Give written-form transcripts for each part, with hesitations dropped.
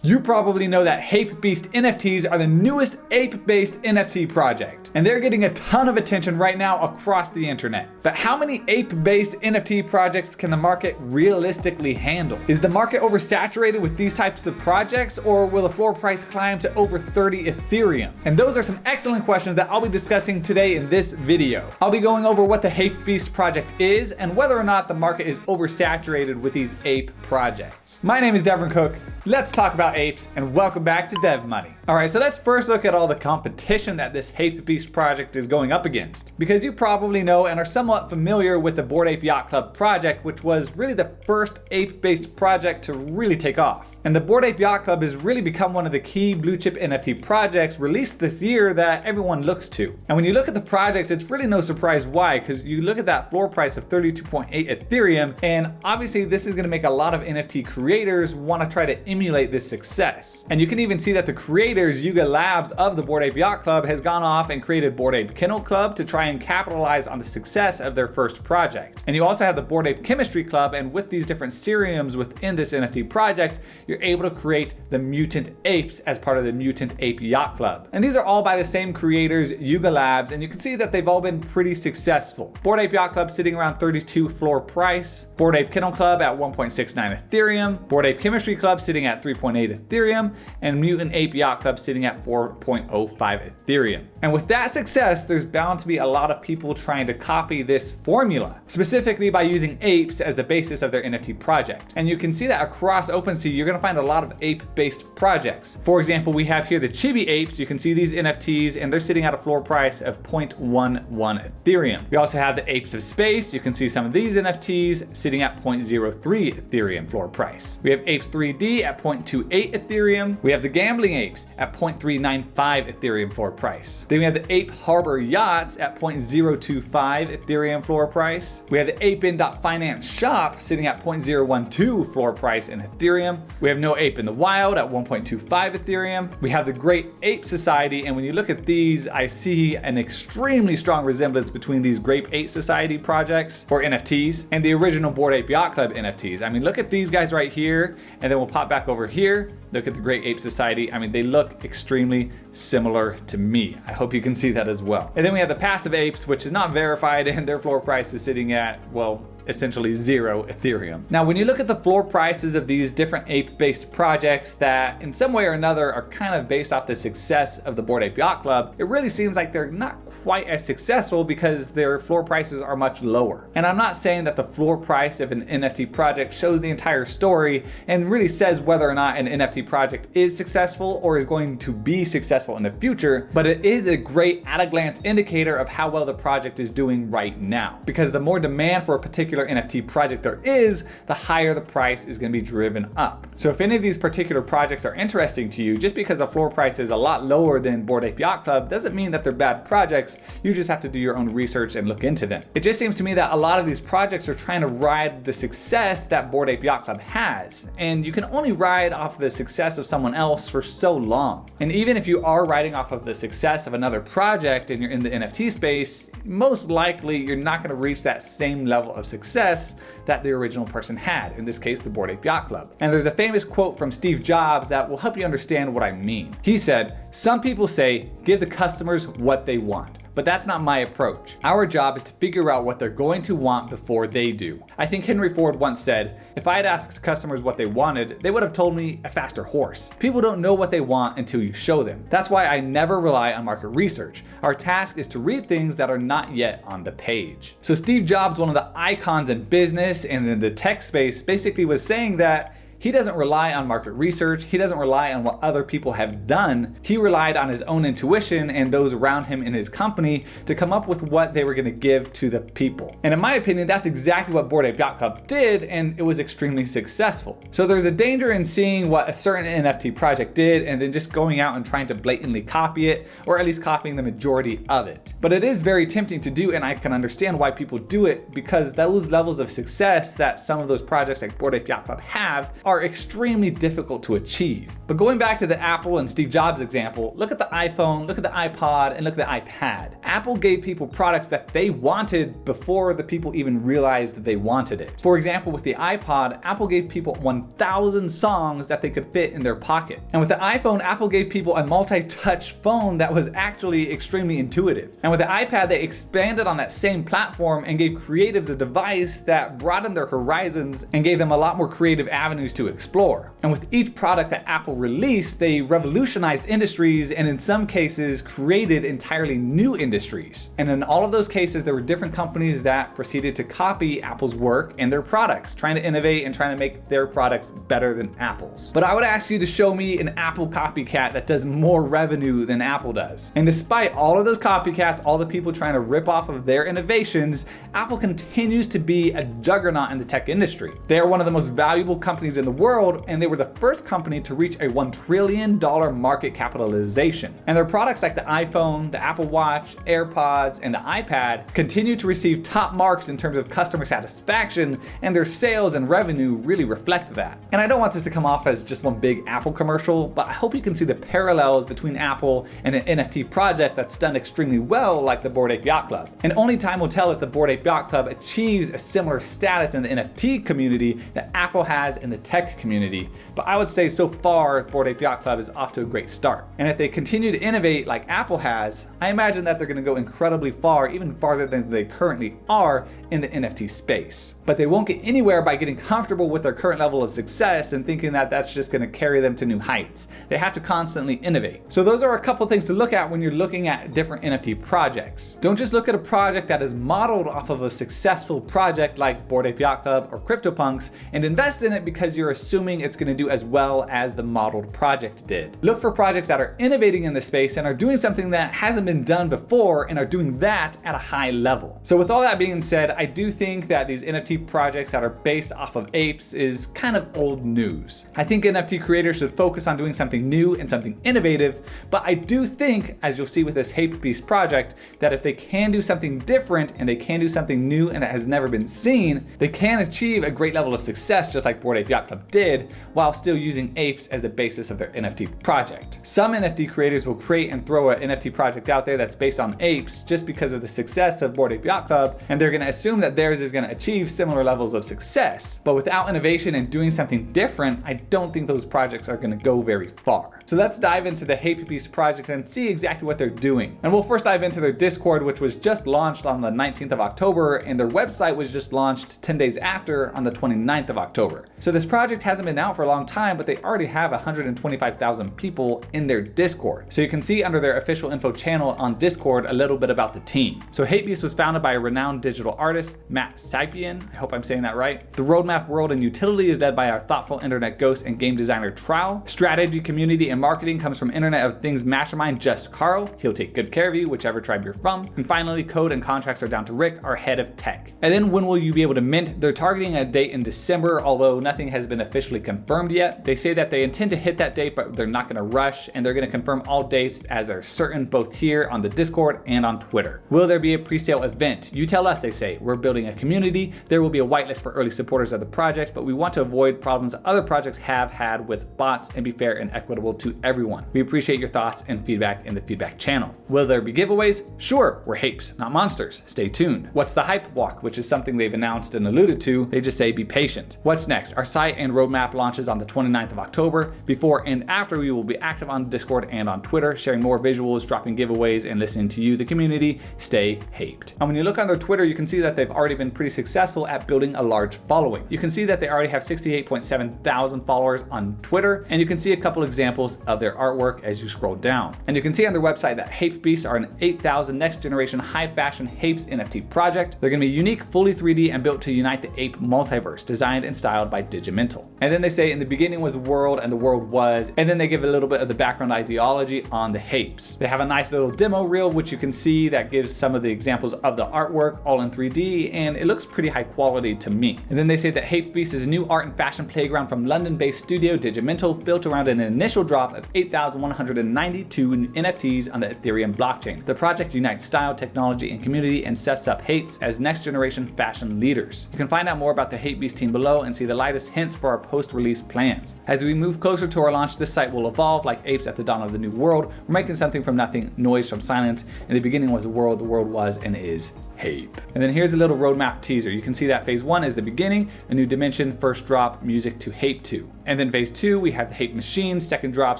You probably know that HapeBeast NFTs are the newest ape-based NFT project, and they're getting a ton of attention right now across the internet. But how many ape-based NFT projects can the market realistically handle? Is the market oversaturated with these types of projects, or will the floor price climb to over 30 Ethereum? And those are some excellent questions that I'll be discussing today in this video. I'll be going over what the HapeBeast project is and whether or not the market is oversaturated with these ape projects. My name is Devin Cook. Let's talk about apes, and welcome back to Dev Money. All right, so let's first look at all the competition that this HapeBeast project is going up against. Because you probably know and are somewhat familiar with the Bored Ape Yacht Club project, which was really the first ape-based project to really take off. And the Bored Ape Yacht Club has really become one of the key blue chip NFT projects released this year that everyone looks to. And when you look at the project, it's really no surprise why, because you look at that floor price of 32.8 Ethereum, and obviously this is gonna make a lot of NFT creators wanna try to emulate this success. And you can even see that the creators, Yuga Labs of the Bored Ape Yacht Club, has gone off and created Bored Ape Kennel Club to try and capitalize on the success of their first project. And you also have the Bored Ape Chemistry Club, and with these different serums within this NFT project, you're able to create the Mutant Apes as part of the Mutant Ape Yacht Club. And these are all by the same creators, Yuga Labs, and you can see that they've all been pretty successful. Bored Ape Yacht Club sitting around 32 floor price, Bored Ape Kennel Club at 1.69 Ethereum, Bored Ape Chemistry Club sitting at 3.8 Ethereum, and Mutant Ape Yacht Club sitting at 4.05 Ethereum. And with that success, there's bound to be a lot of people trying to copy this formula, specifically by using apes as the basis of their NFT project. And you can see that across OpenSea, you're gonna find a lot of ape-based projects. For example, we have here the Chibi Apes. You can see these NFTs, and they're sitting at a floor price of 0.11 Ethereum. We also have the Apes of Space. You can see some of these NFTs sitting at 0.03 Ethereum floor price. We have Apes 3D at 0.28 Ethereum. We have the Gambling Apes at 0.395 Ethereum floor price. Then we have the Ape Harbor Yachts at 0.025 Ethereum floor price. We have the ApeIn.finance shop sitting at 0.012 floor price in Ethereum. We have No Ape in the Wild at 1.25 Ethereum. We have the Great Ape Society, and when you look at these, I see an extremely strong resemblance between these Great Ape Society projects, or NFTs, and the original Bored Ape Yacht Club NFTs. I mean, look at these guys right here, and then we'll pop back over here. Look at the Great Ape Society. I mean, they look extremely similar to me. I hope you can see that as well. And then we have the Passive Apes, which is not verified, and their floor price is sitting at, well, essentially 0 Ethereum. Now, when you look at the floor prices of these different ape-based projects that in some way or another are kind of based off the success of the Bored Ape Yacht Club, it really seems like they're not quite as successful because their floor prices are much lower. And I'm not saying that the floor price of an NFT project shows the entire story and really says whether or not an NFT project is successful or is going to be successful in the future, but it is a great at-a-glance indicator of how well the project is doing right now. Because the more demand for a particular NFT project there is, the higher the price is going to be driven up. So if any of these particular projects are interesting to you, just because the floor price is a lot lower than Bored Ape Yacht Club doesn't mean that they're bad projects. You just have to do your own research and look into them. It just seems to me that a lot of these projects are trying to ride the success that Bored Ape Yacht Club has, and you can only ride off the success of someone else for so long. And even if you are riding off of the success of another project and you're in the NFT space, most likely you're not going to reach that same level of success that the original person had, in this case the Bored Ape Yacht Club. And there's a famous quote from Steve Jobs that will help you understand what I mean. He said, "Some people say, give the customers what they want. But that's not my approach. Our job is to figure out what they're going to want before they do." I think Henry Ford once said, "If I had asked customers what they wanted, they would have told me a faster horse." People don't know what they want until you show them. That's why I never rely on market research. Our task is to read things that are not yet on the page. So Steve Jobs, one of the icons in business and in the tech space, basically was saying that he doesn't rely on market research. He doesn't rely on what other people have done. He relied on his own intuition and those around him in his company to come up with what they were going to give to the people. And in my opinion, that's exactly what Bored Ape Yacht Club did, and it was extremely successful. So there's a danger in seeing what a certain NFT project did and then just going out and trying to blatantly copy it, or at least copying the majority of it. But it is very tempting to do, and I can understand why people do it, because those levels of success that some of those projects like Bored Ape Yacht Club have are extremely difficult to achieve. But going back to the Apple and Steve Jobs example, look at the iPhone, look at the iPod, and look at the iPad. Apple gave people products that they wanted before the people even realized that they wanted it. For example, with the iPod, Apple gave people 1,000 songs that they could fit in their pocket. And with the iPhone, Apple gave people a multi-touch phone that was actually extremely intuitive. And with the iPad, they expanded on that same platform and gave creatives a device that broadened their horizons and gave them a lot more creative avenues to explore. And with each product that Apple released, they revolutionized industries and in some cases created entirely new industries. And in all of those cases, there were different companies that proceeded to copy Apple's work and their products, trying to innovate and trying to make their products better than Apple's. But I would ask you to show me an Apple copycat that does more revenue than Apple does. And despite all of those copycats, all the people trying to rip off of their innovations, Apple continues to be a juggernaut in the tech industry. They are one of the most valuable companies in the world, and they were the first company to reach a $1 trillion market capitalization. And their products like the iPhone, the Apple Watch, AirPods, and the iPad continue to receive top marks in terms of customer satisfaction, and their sales and revenue really reflect that. And I don't want this to come off as just one big Apple commercial, but I hope you can see the parallels between Apple and an NFT project that's done extremely well, like the Bored Ape Yacht Club. And only time will tell if the Bored Ape Yacht Club achieves a similar status in the NFT community that Apple has in the tech community. But I would say so far, Bored Ape Yacht Club is off to a great start. And if they continue to innovate like Apple has, I imagine that they're going to go incredibly far, even farther than they currently are in the NFT space. But they won't get anywhere by getting comfortable with their current level of success and thinking that that's just going to carry them to new heights. They have to constantly innovate. So those are a couple things to look at when you're looking at different NFT projects. Don't just look at a project that is modeled off of a successful project like Bored Ape Yacht Club or CryptoPunks and invest in it because you're assuming it's going to do as well as the modeled project did. Look for projects that are innovating in the space and are doing something that hasn't been done before and are doing that at a high level. So with all that being said, I do think that these NFT projects that are based off of apes is kind of old news. I think NFT creators should focus on doing something new and something innovative, but I do think, as you'll see with this HapeBeast project, that if they can do something different and they can do something new and that has never been seen, they can achieve a great level of success just like Bored Ape Yacht Club did, while still using apes as the basis of their NFT project. Some NFT creators will create and throw an NFT project out there that's based on apes just because of the success of Bored Ape Yacht Club, and they're going to assume that theirs is going to achieve similar levels of success. But without innovation and doing something different, I don't think those projects are going to go very far. So let's dive into the HapeBeast project and see exactly what they're doing. And we'll first dive into their Discord, which was just launched on the 19th of October, and their website was just launched 10 days after on the 29th of October. So this project hasn't been out for a long time, but they already have 125,000 people in their Discord. So you can see under their official info channel on Discord a little bit about the team. So HapeBeast was founded by a renowned digital artist, Matt Sapien. I hope I'm saying that right. The roadmap, world, and utility is led by our thoughtful internet ghost and game designer Trowel. Strategy, community, and marketing comes from Internet of Things mastermind Just Carl. He'll take good care of you, whichever tribe you're from. And finally, code and contracts are down to Rick, our head of tech. And then when will you be able to mint? They're targeting a date in December, although nothing has been officially confirmed yet. They say that they intend to hit that date, but they're not going to rush, and they're going to confirm all dates as they're certain, both here on the Discord and on Twitter. Will there be a pre-sale event? You tell us, they say. We're building a community. There will be a whitelist for early supporters of the project, but we want to avoid problems other projects have had with bots and be fair and equitable to everyone. We appreciate your thoughts and feedback in the feedback channel. Will there be giveaways? Sure, we're Hapes, not monsters. Stay tuned. What's the hype walk, which is something they've announced and alluded to? They just say be patient. What's next? Our site and roadmap launches on the 29th of October. Before and after, we will be active on Discord and on Twitter, sharing more visuals, dropping giveaways, and listening to you, the community. Stay Haped. And when you look on their Twitter, you can see that they've already been pretty successful at building a large following. You can see that they already have 68.7 thousand followers on Twitter, and you can see a couple examples of their artwork as you scroll down. And you can see on their website that HapeBeast are an 8,000 next generation high fashion Hapes NFT project. They're going to be unique, fully 3D, and built to unite the ape multiverse, designed and styled by Digimental. And then they say in the beginning was the world and the world was, and then they give a little bit of the background ideology on the Hapes. They have a nice little demo reel, which you can see that gives some of the examples of the artwork all in 3D, and it looks pretty high quality to me. And then they say that HapeBeast is a new art and fashion playground from London-based studio Digimental, built around an initial drop of 8,192 NFTs on the Ethereum blockchain. The project unites style, technology, and community and sets up Hapes as next generation fashion leaders. You can find out more about the HapeBeast team below and see the latest hints for our post-release plans. As we move closer to our launch, this site will evolve like apes at the dawn of the new world. We're making something from nothing, noise from silence. In the beginning was the world was and is Hape. And then here's a little roadmap teaser. You can see that phase 1 is the beginning, a new dimension, first drop, music to Hape 2. And then phase 2, we have the Hape machine, second drop,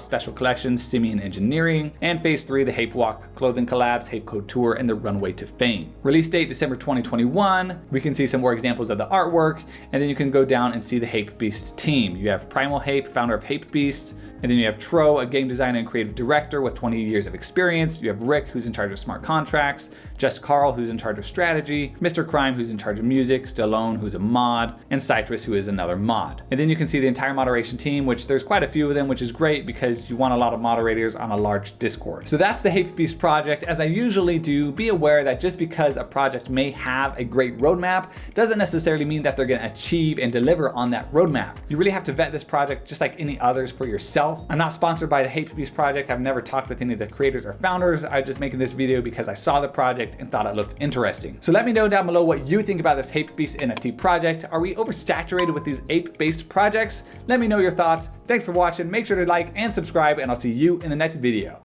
special collections, simian engineering. And phase 3, the Hape Walk, clothing collabs, Hape Code Tour, and the runway to fame. Release date, December 2021. We can see some more examples of the artwork, and then you can go down and see the HapeBeast team. You have Primal Hape, founder of HapeBeast, and then you have Tro, a game designer and creative director with 20 years of experience. You have Rick, who's in charge of smart contracts, Just Carl, who's in charge of strategy, Mr. Crime, who's in charge of music, Stallone, who's a mod, and Citrus, who is another mod. And then you can see the entire moderation team, which there's quite a few of them, which is great because you want a lot of moderators on a large Discord. So that's the HapeBeast project. As I usually do, be aware that just because a project may have a great roadmap doesn't necessarily mean that they're going to achieve and deliver on that roadmap. You really have to vet this project just like any others for yourself. I'm not sponsored by the HapeBeast project. I've never talked with any of the creators or founders. I'm just making this video because I saw the project and thought it looked interesting. So let me know down below what you think about this HapeBeast NFT project. Are we oversaturated with these ape-based projects? Let me know your thoughts. Thanks for watching. Make sure to like and subscribe, and I'll see you in the next video.